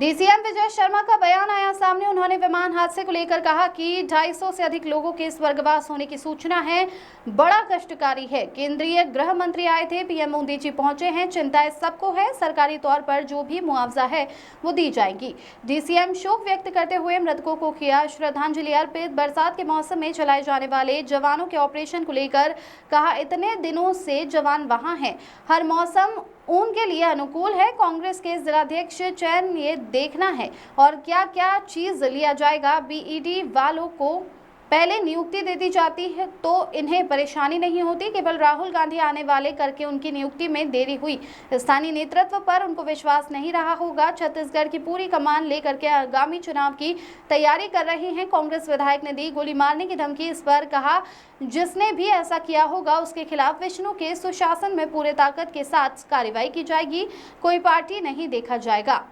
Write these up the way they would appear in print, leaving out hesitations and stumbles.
DCM Vijay Sharma का बयान आया सामने। उन्होंने विमान हादसे को लेकर कहा कि 250 से अधिक लोगों के स्वर्गवास होने की सूचना है, बड़ा कष्टकारी है। केंद्रीय गृह मंत्री आए थे, पीएम मोदी जी पहुंचे हैं, चिंता सबको है। सरकारी तौर पर जो भी मुआवजा है वो दी जाएगी। डीसीएम शोक व्यक्त करते हुए मृतकों को किया श्रद्धांजलि अर्पित। बरसात के मौसम में चलाए जाने वाले जवानों के ऑपरेशन को लेकर कहा, इतने दिनों से जवान वहां हैं, हर मौसम उनके लिए अनुकूल है। कांग्रेस के जिलाध्यक्ष चयन ये देखना है और क्या क्या चीज लिया जाएगा। बीईडी वालों को पहले नियुक्ति दे दी जाती है तो इन्हें परेशानी नहीं होती। केवल राहुल गांधी आने वाले करके उनकी नियुक्ति में देरी हुई। स्थानीय नेतृत्व पर उनको विश्वास नहीं रहा होगा। छत्तीसगढ़ की पूरी कमान लेकर के आगामी चुनाव की तैयारी कर रहे हैं। कांग्रेस विधायक ने दी गोली मारने की धमकी। इस पर कहा, जिसने भी ऐसा किया होगा उसके खिलाफ विष्णु के सुशासन में पूरे ताकत के साथ कार्रवाई की जाएगी। कोई पार्टी नहीं देखा जाएगा।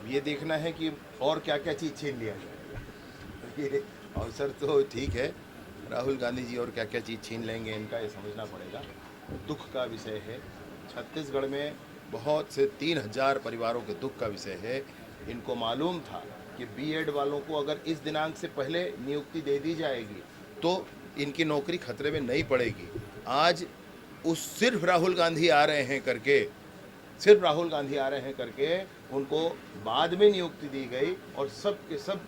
ये देखना है कि और क्या क्या चीज़ छीन लिया जाए। ये अवसर तो ठीक है, राहुल गांधी जी और क्या क्या चीज़ छीन लेंगे इनका ये समझना पड़ेगा। दुख का विषय है। छत्तीसगढ़ में बहुत से 3000 परिवारों के दुख का विषय है। इनको मालूम था कि बीएड वालों को अगर इस दिनांक से पहले नियुक्ति दे दी जाएगी तो इनकी नौकरी खतरे में नहीं पड़ेगी। आज उस सिर्फ राहुल गांधी आ रहे हैं करके उनको बाद में नियुक्ति दी गई और सब के सब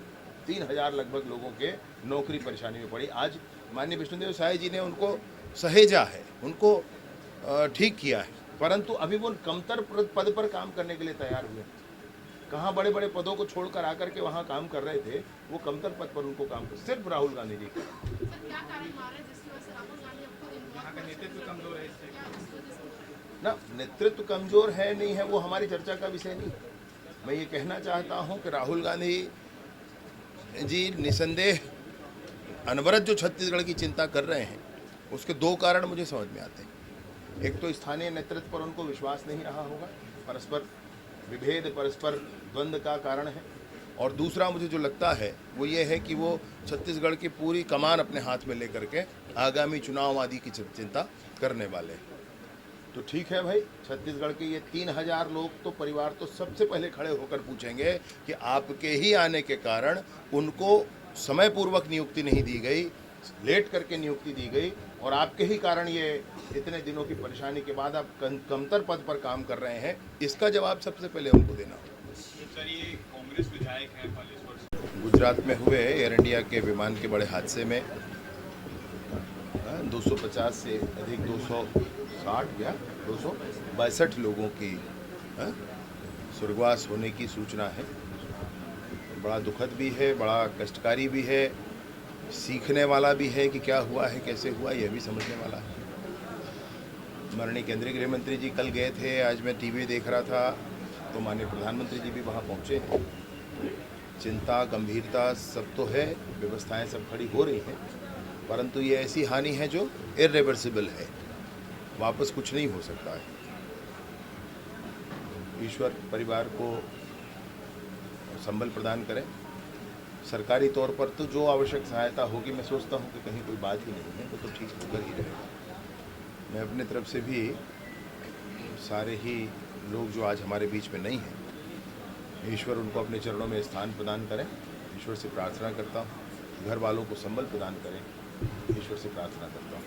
3000 लगभग लोगों के नौकरी परेशानी में पड़ी। आज माननीय विष्णुदेव साय जी ने उनको सहेजा है, उनको ठीक किया है, परंतु अभी वो कमतर पद पर काम करने के लिए तैयार हुए। कहाँ बड़े बड़े पदों को छोड़कर आकर के वहाँ काम कर रहे थे, वो कमतर पद पर उनको काम कर, सिर्फ राहुल गांधी जी का। ना नेतृत्व कमजोर है नहीं है वो हमारी चर्चा का विषय नहीं। मैं ये कहना चाहता हूँ कि राहुल गांधी जी निसंदेह अनवरत जो छत्तीसगढ़ की चिंता कर रहे हैं उसके दो कारण मुझे समझ में आते हैं। एक तो स्थानीय नेतृत्व पर उनको विश्वास नहीं रहा होगा, परस्पर विभेद, परस्पर द्वंद्व का कारण है। और दूसरा मुझे जो लगता है वो ये है कि वो छत्तीसगढ़ की पूरी कमान अपने हाथ में लेकर के आगामी चुनाव आदि की चिंता करने वाले हैं। तो ठीक है भाई, छत्तीसगढ़ के ये 3000 लोग तो परिवार तो सबसे पहले खड़े होकर पूछेंगे कि आपके ही आने के कारण उनको समय पूर्वक नियुक्ति नहीं दी गई, लेट करके नियुक्ति दी गई और आपके ही कारण ये इतने दिनों की परेशानी के बाद आप कमतर पद पर काम कर रहे हैं। इसका जवाब सबसे पहले उनको देना होगा। सर, ये कांग्रेस विधायक हैं बालेश्वर। गुजरात में हुए एयर इंडिया के विमान के बड़े हादसे में 250 से अधिक 260 या 262 लोगों की स्वर्गवास होने की सूचना है। बड़ा दुखद भी है, बड़ा कष्टकारी भी है, सीखने वाला भी है कि क्या हुआ है, कैसे हुआ, यह भी समझने वाला है। माननीय केंद्रीय गृह मंत्री जी कल गए थे, आज मैं टीवी देख रहा था तो माननीय प्रधानमंत्री जी भी वहाँ पहुँचे हैं। चिंता, गंभीरता सब तो है, व्यवस्थाएं सब खड़ी हो रही हैं, परंतु ये ऐसी हानि है जो इर्रिवर्सिबल है, वापस कुछ नहीं हो सकता है। ईश्वर परिवार को संबल प्रदान करें। सरकारी तौर पर तो जो आवश्यक सहायता होगी, मैं सोचता हूँ कि कहीं कोई बात ही नहीं है, वो तो ठीक होकर ही रहेगा। मैं अपने तरफ से भी सारे ही लोग जो आज हमारे बीच में नहीं हैं, ईश्वर उनको अपने चरणों में स्थान प्रदान करें, ईश्वर से प्रार्थना करता हूँ। घर वालों को संबल प्रदान करें, ईश्वर से प्रार्थना करता हूँ।